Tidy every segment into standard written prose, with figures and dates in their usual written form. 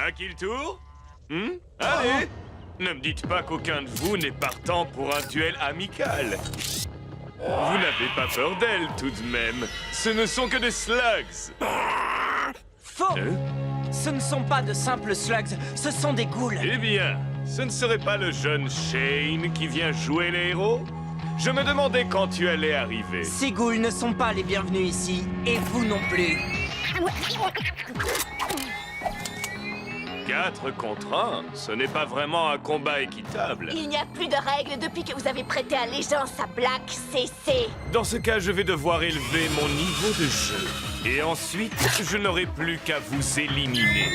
À qui le tour? Allez! Ne me dites pas qu'aucun de vous n'est partant pour un duel amical. Vous n'avez pas peur d'elle, tout de même. Ce ne sont que des slugs. Faux! Ce ne sont pas de simples slugs, ce sont des ghouls. Eh bien, ce ne serait pas le jeune Shane qui vient jouer les héros? Je me demandais quand tu allais arriver. Ces ghouls ne sont pas les bienvenus ici, et vous non plus. 4 contre 1, ce n'est pas vraiment un combat équitable. Il n'y a plus de règles depuis que vous avez prêté allégeance à Black CC. Dans ce cas, je vais devoir élever mon niveau de jeu. Et ensuite, je n'aurai plus qu'à vous éliminer.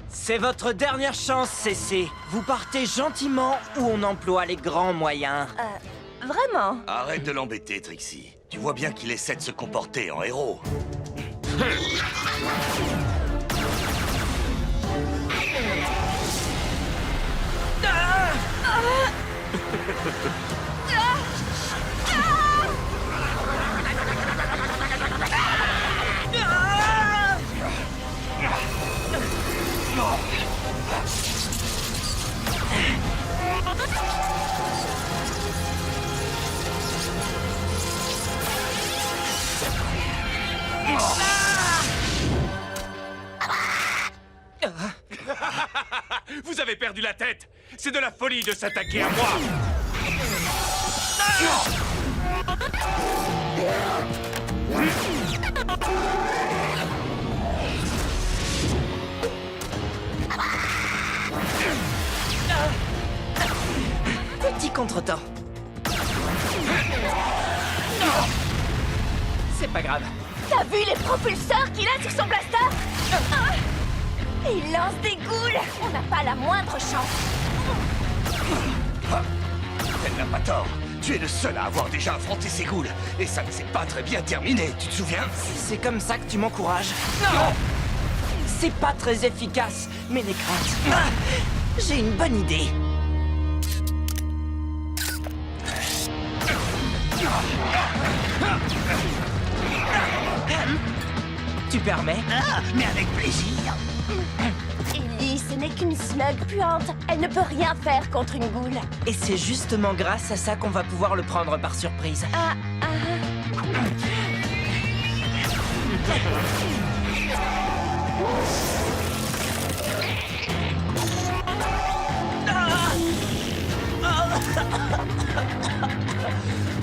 C'est votre dernière chance, CC. Vous partez gentiment ou on emploie les grands moyens. Vraiment? Arrête de l'embêter, Trixie. Tu vois bien qu'il essaie de se comporter en héros. Vous avez perdu la tête! C'est de la folie de s'attaquer à moi! Petit contretemps. C'est pas grave. T'as vu les propulseurs qu'il a sur son blaster? Il lance des ghouls! On n'a pas la moindre chance. Elle n'a pas tort. Tu es le seul à avoir déjà affronté ces ghouls. Et ça ne s'est pas très bien terminé, tu te souviens? C'est comme ça que tu m'encourages. Non! C'est pas très efficace, mais n'aie crainte. J'ai une bonne idée. Tu permets? Ah, mais avec plaisir. Ellie, ce n'est qu'une slug puante. Elle ne peut rien faire contre une goule. Et c'est justement grâce à ça qu'on va pouvoir le prendre par surprise.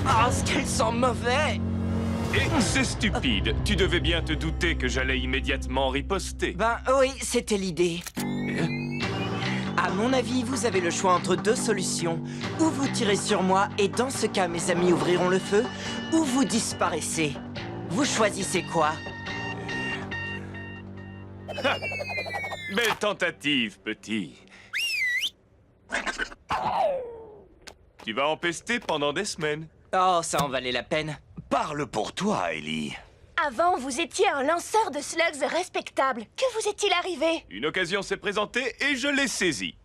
Ah, ce qu'elles sont mauvais! Et c'est stupide. Tu devais bien te douter que j'allais immédiatement riposter. Ben oui, c'était l'idée. À mon avis, vous avez le choix entre deux solutions. Ou vous tirez sur moi, et dans ce cas, mes amis ouvriront le feu, ou vous disparaissez. Vous choisissez quoi? Belle tentative, petit. Tu vas en pester pendant des semaines. Oh, ça en valait la peine. Parle pour toi, Ellie. Avant, vous étiez un lanceur de slugs respectable. Que vous est-il arrivé? Une occasion s'est présentée et je l'ai saisie.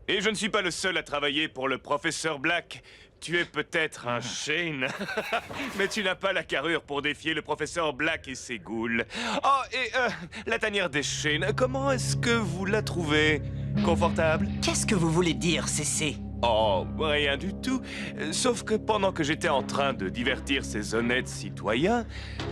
Et je ne suis pas le seul à travailler pour le professeur Black. Tu es peut-être un Shane, mais tu n'as pas la carrure pour défier le professeur Black et ses ghouls. Oh, et la tanière des Shane, comment est-ce que vous la trouvez? Confortable? Qu'est-ce que vous voulez dire, CC? Oh, rien du tout. Sauf que pendant que j'étais en train de divertir ces honnêtes citoyens,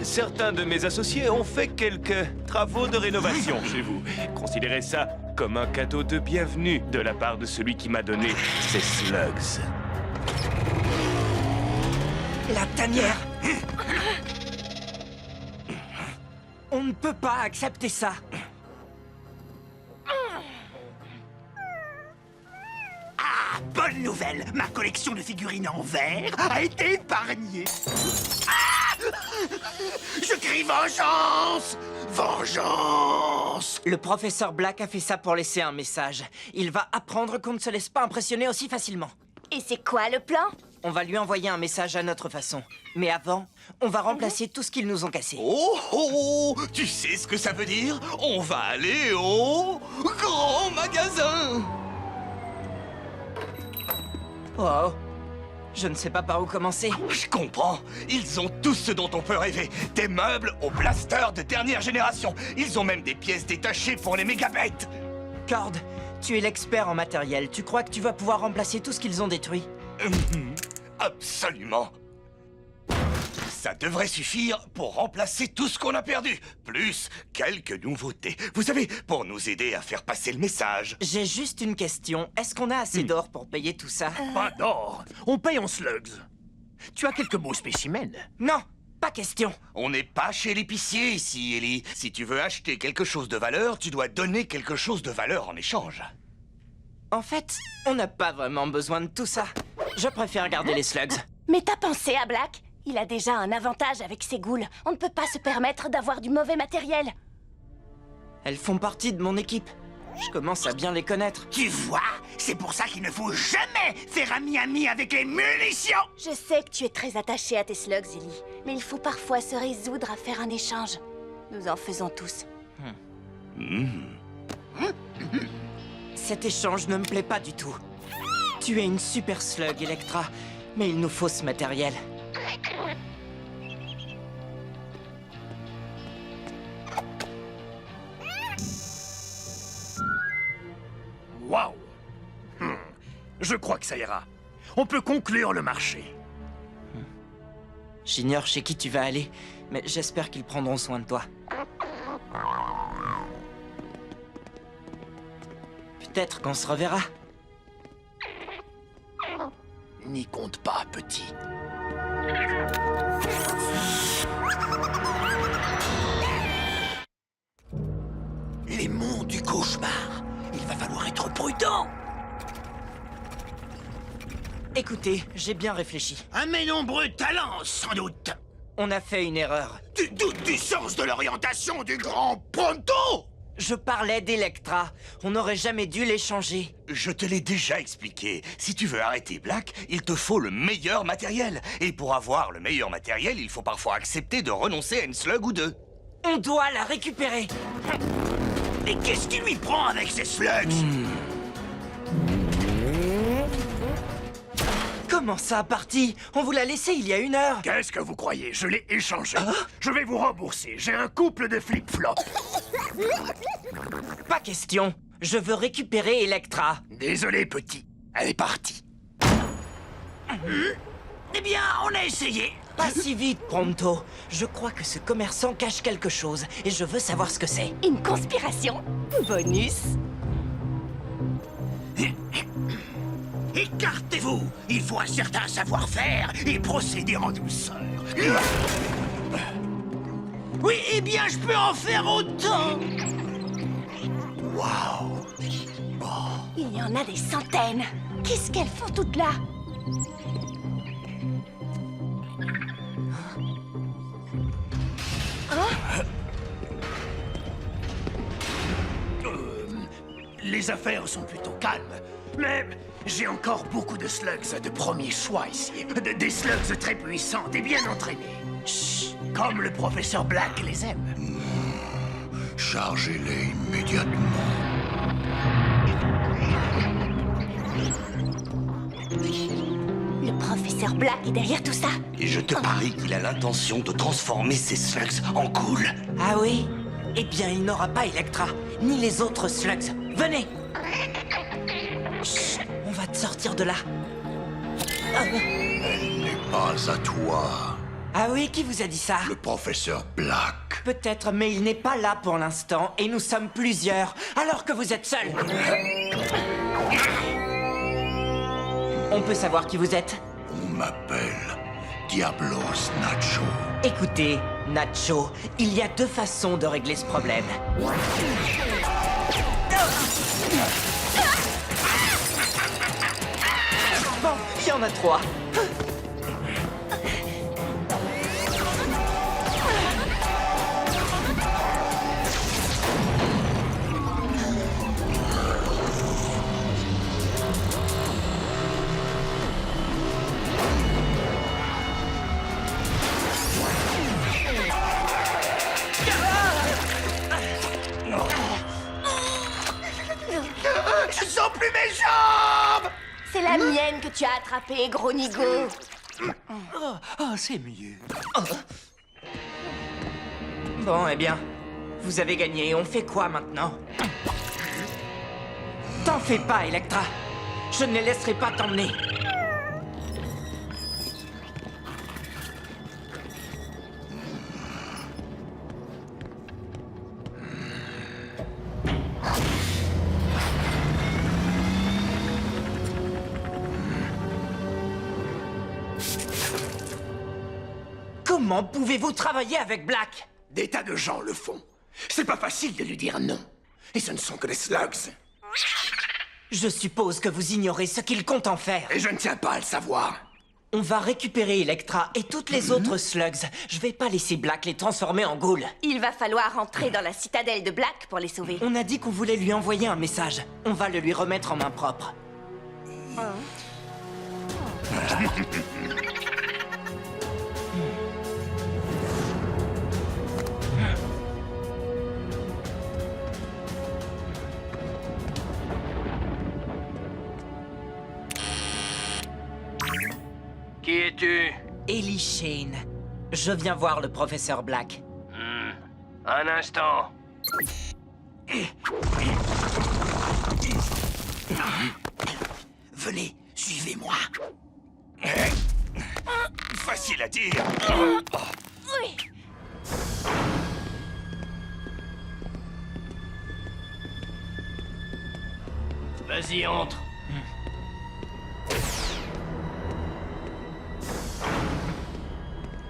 certains de mes associés ont fait quelques travaux de rénovation chez vous. Considérez ça comme un cadeau de bienvenue de la part de celui qui m'a donné ces slugs. La tanière! On ne peut pas accepter ça. Bonne nouvelle, ma collection de figurines en verre a été épargnée. Ah! Je crie vengeance! Vengeance! Le professeur Black a fait ça pour laisser un message. Il va apprendre qu'on ne se laisse pas impressionner aussi facilement. Et c'est quoi le plan? On va lui envoyer un message à notre façon. Mais avant, on va remplacer tout ce qu'ils nous ont cassé. Oh, oh, tu sais ce que ça veut dire? On va aller au grand magasin! Oh, je ne sais pas par où commencer. Je comprends. Ils ont tout ce dont on peut rêver. Des meubles aux blasters de dernière génération. Ils ont même des pièces détachées pour les mégabêtes. Cord, tu es l'expert en matériel. Tu crois que tu vas pouvoir remplacer tout ce qu'ils ont détruit? Absolument. Ça devrait suffire pour remplacer tout ce qu'on a perdu. Plus quelques nouveautés. Vous savez, pour nous aider à faire passer le message. J'ai juste une question. Est-ce qu'on a assez d'or pour payer tout ça? Pas d'or. On paye en slugs. Tu as quelques beaux spécimens. Non, pas question. On n'est pas chez l'épicier ici, Ellie. Si tu veux acheter quelque chose de valeur, tu dois donner quelque chose de valeur en échange. En fait, on n'a pas vraiment besoin de tout ça. Je préfère garder les slugs. Mais t'as pensé à Black? Il a déjà un avantage avec ses ghouls. On ne peut pas se permettre d'avoir du mauvais matériel. Elles font partie de mon équipe. Je commence à bien les connaître. Tu vois, c'est pour ça qu'il ne faut jamais faire ami-ami avec les munitions. Je sais que tu es très attaché à tes slugs, Ellie. Mais il faut parfois se résoudre à faire un échange. Nous en faisons tous. Cet échange ne me plaît pas du tout. Tu es une super slug, Electra. Mais il nous faut ce matériel. Waouh. Je crois que ça ira. On peut conclure le marché. J'ignore chez qui tu vas aller, mais j'espère qu'ils prendront soin de toi. Peut-être qu'on se reverra. N'y compte pas, petit. Les monts du cauchemar. Il va falloir être prudent. Écoutez, j'ai bien réfléchi. Un mes nombreux talents, sans doute. On a fait une erreur. Tu doutes du sens de l'orientation du grand Pronto? Je parlais d'Electra. On n'aurait jamais dû l'échanger. Je te l'ai déjà expliqué. Si tu veux arrêter Black, il te faut le meilleur matériel. Et pour avoir le meilleur matériel, il faut parfois accepter de renoncer à une slug ou deux. On doit la récupérer. Mais qu'est-ce qui lui prend avec ces slugs? Comment ça, parti? On vous l'a laissé il y a 1 heure. Qu'est-ce que vous croyez? Je l'ai échangé. Je vais vous rembourser. J'ai un couple de flip-flops. Pas question. Je veux récupérer Electra. Désolé, petit. Elle est partie. Eh bien, on a essayé. Pas si vite, Pronto. Je crois que ce commerçant cache quelque chose et je veux savoir ce que c'est. Une conspiration? Bonus? Écartez-vous. Il faut un certain savoir-faire et procéder en douceur. Oui, eh bien, je peux en faire autant. Waouh! Il y en a des centaines. Qu'est-ce qu'elles font toutes là? Les affaires sont plutôt calmes. Mais j'ai encore beaucoup de slugs de premier choix ici. Des slugs très puissants et bien entraînés. Chut, comme le professeur Black les aime. Chargez-les immédiatement. Le professeur Black est derrière tout ça. Et je te parie qu'il a l'intention de transformer ces slugs en ghouls. Ah oui? Eh bien, il n'aura pas Electra, ni les autres slugs. Venez! Chut, on va te sortir de là. N'est pas à toi, Ah oui, qui vous a dit ça? le professeur Black. Peut-être, mais il n'est pas là pour l'instant, et nous sommes plusieurs, alors que vous êtes seuls. On peut savoir qui vous êtes? On m'appelle Diablos Nacho. Écoutez, Nacho, il y a 2 façons de régler ce problème. Bon, il y en a 3. C'est la mienne que tu as attrapée, gros nigo. Oh, c'est mieux. Bon, eh bien, vous avez gagné. On fait quoi maintenant? T'en fais pas, Electra. Je ne les laisserai pas t'emmener. Comment pouvez-vous travailler avec Black? Des tas de gens le font. C'est pas facile de lui dire non. Et ce ne sont que des slugs. Je suppose que vous ignorez ce qu'il compte en faire. Et je ne tiens pas à le savoir. On va récupérer Electra et toutes les autres slugs. Je vais pas laisser Black les transformer en ghouls. Il va falloir entrer dans la citadelle de Black pour les sauver. On a dit qu'on voulait lui envoyer un message. On va le lui remettre en main propre. Qui es-tu? Ellie Shane. Je viens voir le professeur Black. Un instant. Venez, suivez-moi. Facile à dire. Oui. Vas-y, entre.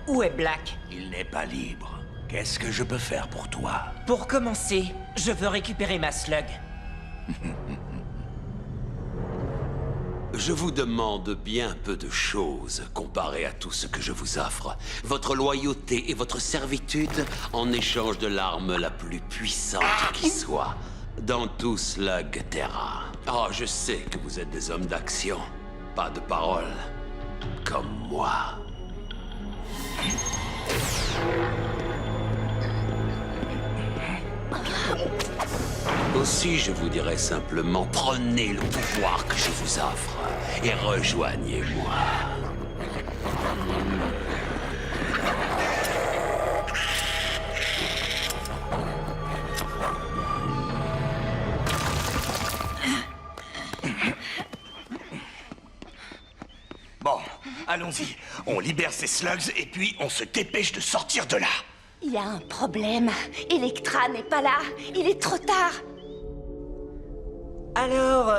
Où est Black? Il n'est pas libre. Qu'est-ce que je peux faire pour toi? Pour commencer, je veux récupérer ma slug. Je vous demande bien peu de choses comparé à tout ce que je vous offre. Votre loyauté et votre servitude en échange de l'arme la plus puissante qui soit dans tout Slug Terra. Oh, je sais que vous êtes des hommes d'action, pas de parole, comme moi. Aussi, je vous dirais simplement, prenez le pouvoir que je vous offre et rejoignez-moi. Bon, allons-y. On libère ces slugs et puis on se dépêche de sortir de là. Il y a un problème. Electra n'est pas là. Il est trop tard. Alors,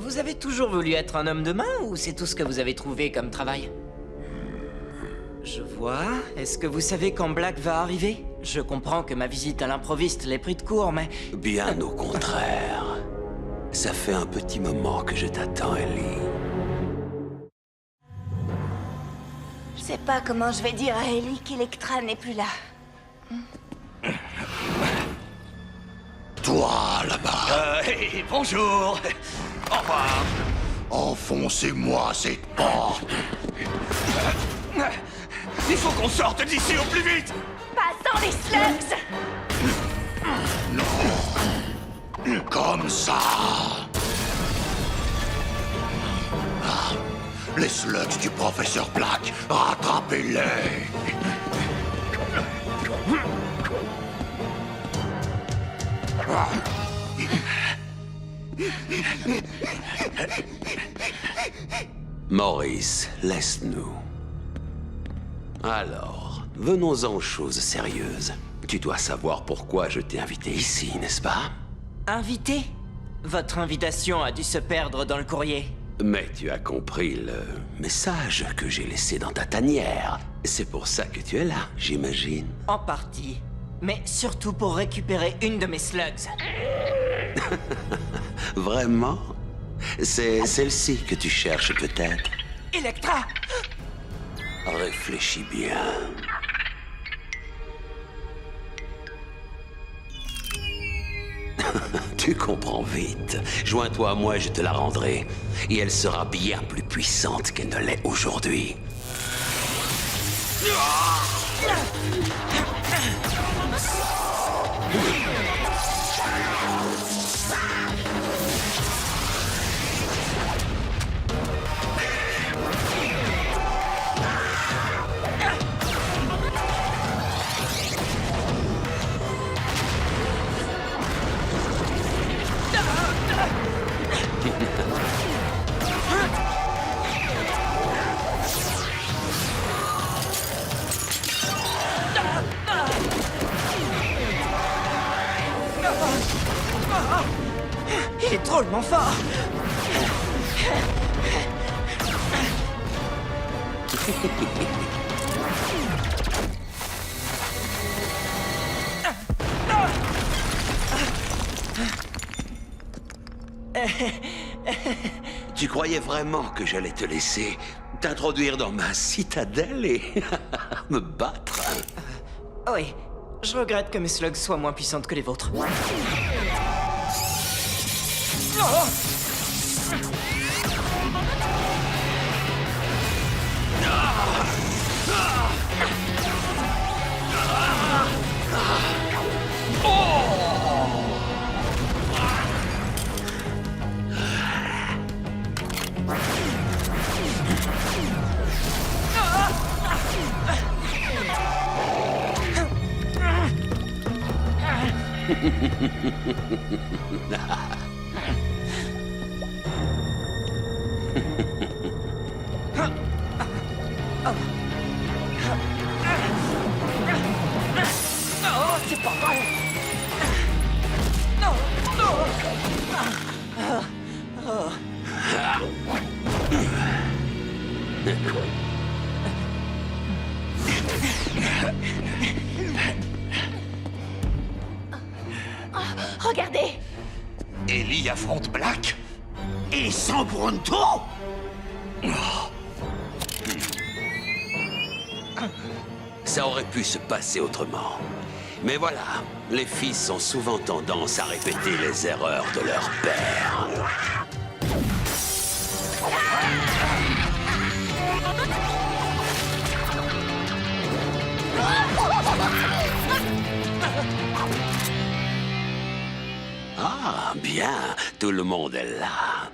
vous avez toujours voulu être un homme de main ou c'est tout ce que vous avez trouvé comme travail? Je vois. Est-ce que vous savez quand Black va arriver? Je comprends que ma visite à l'improviste l'ait pris de court, mais... Bien au contraire. Ça fait un petit moment que je t'attends, Ellie. Je sais pas comment je vais dire à Ellie qu'Electra n'est plus là. Toi, là-bas, Bonjour. Au revoir. enfoncez-moi cette porte. Il faut qu'on sorte d'ici au plus vite. Pas sans les slugs. Comme ça. Ah, les slugs du professeur Black, rattrapez-les. Maurice, laisse-nous. Alors, venons-en aux choses sérieuses. Tu dois savoir pourquoi je t'ai invité ici, n'est-ce pas? Invité? Votre invitation a dû se perdre dans le courrier. Mais tu as compris le message que j'ai laissé dans ta tanière. C'est pour ça que tu es là, j'imagine. En partie. Mais surtout pour récupérer une de mes slugs. Vraiment? C'est celle-ci que tu cherches peut-être? Electra! Réfléchis bien. Tu comprends vite. Joins-toi à moi, je te la rendrai. Et elle sera bien plus puissante qu'elle ne l'est aujourd'hui. Il est drôlement fort. Tu croyais vraiment que j'allais te laisser t'introduire dans ma citadelle et me battre? Oui, je regrette que mes slugs soient moins puissantes que les vôtres. Oh, c'est pas vrai. Non, non. Regardez! Ellie affronte Black? Et sans Bronto? Ça aurait pu se passer autrement. Mais voilà, les fils ont souvent tendance à répéter les erreurs de leur père. Ah, bien, tout le monde est là.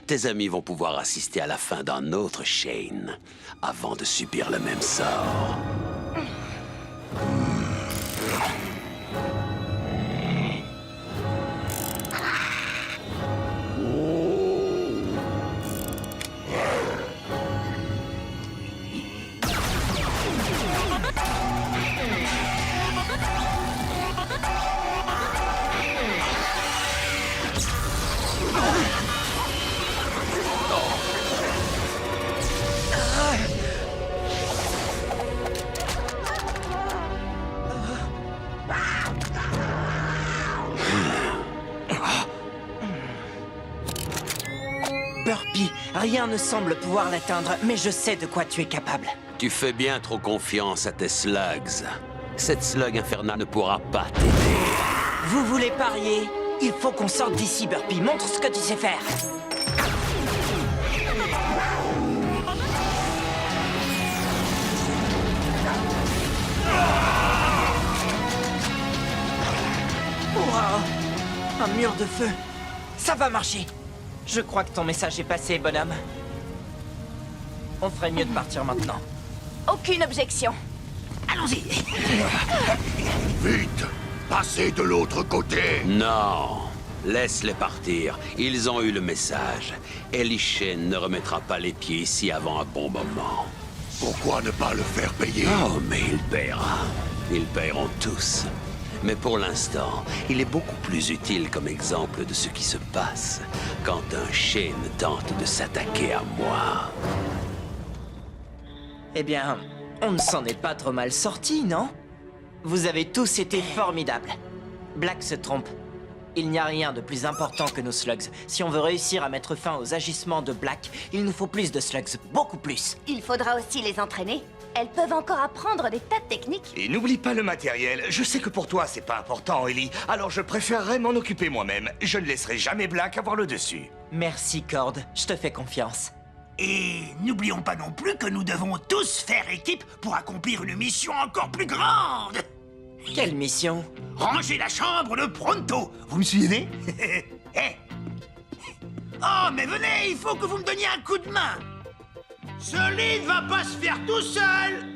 Tes amis vont pouvoir assister à la fin d'un autre Shane avant de subir le même sort. Burpy, rien ne semble pouvoir l'atteindre, mais je sais de quoi tu es capable. Tu fais bien trop confiance à tes slugs. Cette slug infernale ne pourra pas t'aider. Vous voulez parier? Il faut qu'on sorte d'ici, Burpy. Montre ce que tu sais faire. Wow. Un mur de feu. Ça va marcher. Je crois que ton message est passé, bonhomme. On ferait mieux de partir maintenant. Aucune objection. Allons-y. Vite! Passez de l'autre côté! Non, laisse-les partir. Ils ont eu le message. Ellie Shane ne remettra pas les pieds ici avant un bon moment. Pourquoi ne pas le faire payer? Oh, mais il paiera. Ils paieront tous. Mais pour l'instant, il est beaucoup plus utile comme exemple de ce qui se passe quand un Shane tente de s'attaquer à moi. Eh bien, on ne s'en est pas trop mal sortis, non? Vous avez tous été formidables. Black se trompe. Il n'y a rien de plus important que nos slugs. Si on veut réussir à mettre fin aux agissements de Black, il nous faut plus de slugs, beaucoup plus. Il faudra aussi les entraîner. Elles peuvent encore apprendre des tas de techniques. Et n'oublie pas le matériel. Je sais que pour toi, c'est pas important, Ellie. Alors je préférerais m'en occuper moi-même. Je ne laisserai jamais Black avoir le dessus. Merci, Cord. Je te fais confiance. Et n'oublions pas non plus que nous devons tous faire équipe pour accomplir une mission encore plus grande. Quelle mission? Ranger la chambre de Pronto. Vous me suivez? Eh. Oh, mais venez, il faut que vous me donniez un coup de main. Ce lit ne va pas se faire tout seul.